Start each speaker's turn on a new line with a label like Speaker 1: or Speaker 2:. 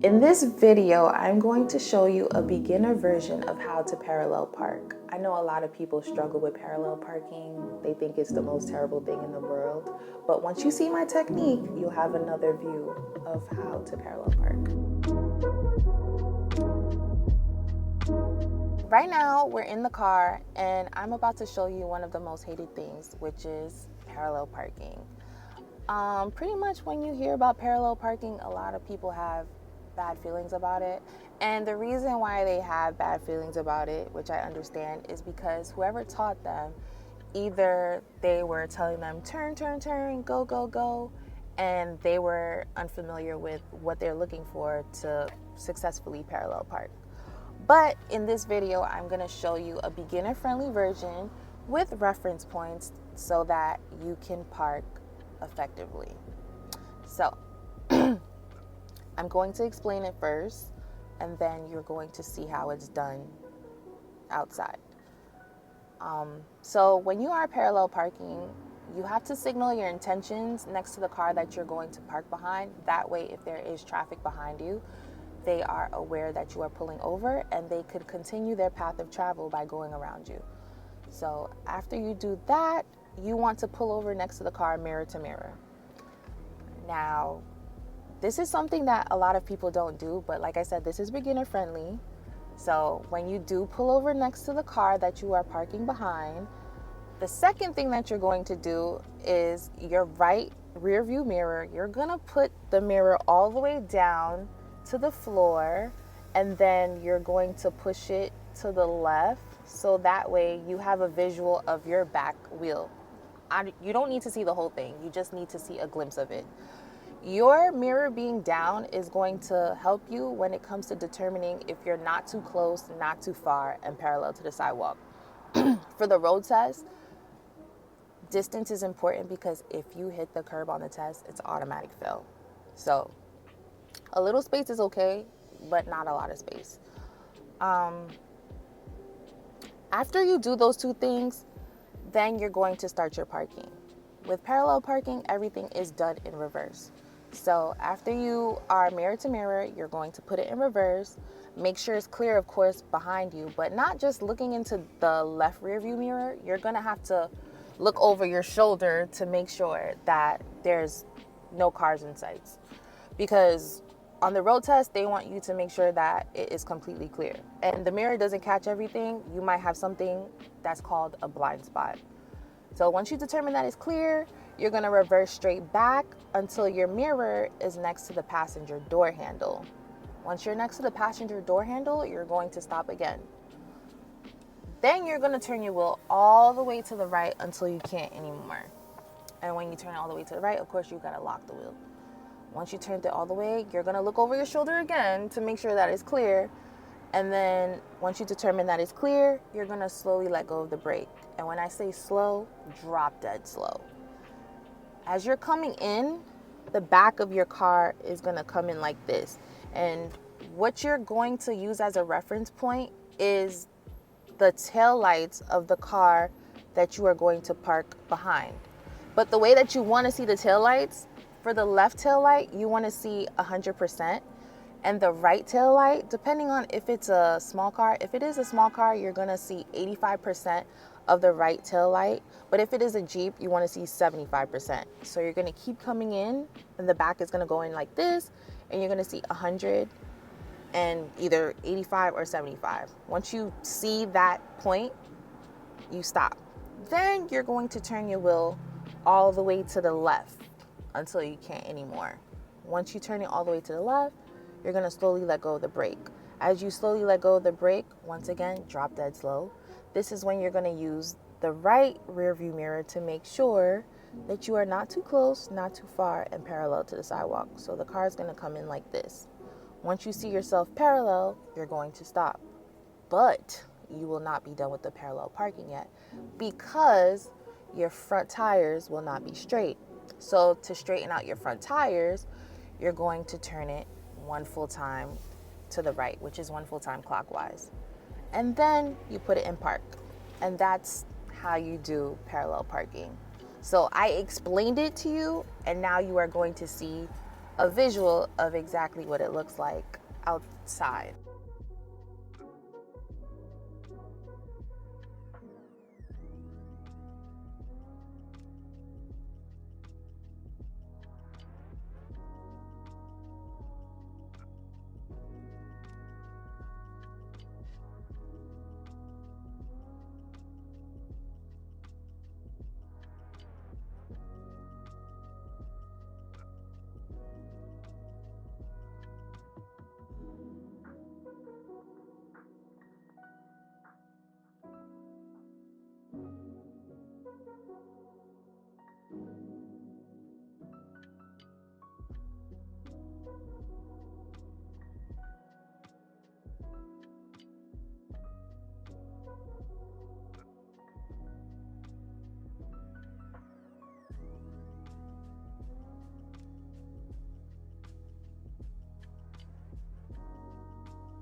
Speaker 1: In this video, I'm going to show you a beginner version of how to parallel park. I know a lot of people struggle with parallel parking. They think it's the most terrible thing in the world. But once you see my technique, you'll have another view of how to parallel park. Right now, we're in the car and I'm about to show you one of the most hated things, which is parallel parking. Pretty much when you hear about parallel parking, a lot of people have bad feelings about it. And the reason why they have bad feelings about it, which I understand, is because whoever taught them, either they were telling them turn, turn, turn, go, go, go, and they were unfamiliar with what they're looking for to successfully parallel park. But in this video, I'm going to show you a beginner-friendly version with reference points so that you can park effectively. So I'm going to explain it first, and then you're going to see how it's done outside. So when you are parallel parking, you have to signal your intentions next to the car that you're going to park behind. That way, if there is traffic behind you, they are aware that you are pulling over and they could continue their path of travel by going around you. So after you do that, you want to pull over next to the car mirror to mirror. Now, this is something that a lot of people don't do, but like I said, this is beginner friendly. So when you do pull over next to the car that you are parking behind, the second thing that you're going to do is your right rear view mirror. You're gonna put the mirror all the way down to the floor, and then you're going to push it to the left so that way you have a visual of your back wheel. You don't need to see the whole thing, you just need to see a glimpse of it. Your mirror being down is going to help you when it comes to determining if you're not too close, not too far, and parallel to the sidewalk. For the road test, distance is important because if you hit the curb on the test, it's automatic fail. So a little space is okay, but not a lot of space. After you do those two things, then you're going to start your parking. With parallel parking, everything is done in reverse. So after you are mirror to mirror, you're going to put it in reverse. Make sure it's clear, of course, behind you, but not just looking into the left rear view mirror. You're gonna have to look over your shoulder to make sure that there's no cars in sight. Because on the road test, they want you to make sure that it is completely clear. And the mirror doesn't catch everything. You might have something that's called a blind spot. So once you determine that it's clear, you're gonna reverse straight back until your mirror is next to the passenger door handle. Once you're next to the passenger door handle, you're going to stop again. Then you're gonna turn your wheel all the way to the right until you can't anymore. And when you turn it all the way to the right, of course, you gotta lock the wheel. Once you turned it all the way, you're gonna look over your shoulder again to make sure that it's clear. And then once you determine that it's clear, you're gonna slowly let go of the brake. And when I say slow, drop dead slow. As you're coming in, the back of your car is gonna come in like this. And what you're going to use as a reference point is the tail lights of the car that you are going to park behind. But the way that you wanna see the tail lights, for the left tail light, you wanna see 100%. And the right tail light, depending on if it's a small car, if it is a small car, you're gonna see 85% of the right tail light. But if it is a Jeep, you wanna see 75%. So you're gonna keep coming in, and the back is gonna go in like this, and you're gonna see 100 and either 85 or 75. Once you see that point, you stop. Then you're going to turn your wheel all the way to the left until you can't anymore. Once you turn it all the way to the left, you're gonna slowly let go of the brake. As you slowly let go of the brake, once again, drop dead slow. This is when you're gonna use the right rear view mirror to make sure that you are not too close, not too far, and parallel to the sidewalk. So the car is gonna come in like this. Once you see yourself parallel, you're going to stop. But you will not be done with the parallel parking yet because your front tires will not be straight. So to straighten out your front tires, you're going to turn it one full time to the right, which is one full time clockwise. And then you put it in park. And that's how you do parallel parking. So I explained it to you, and now you are going to see a visual of exactly what it looks like outside.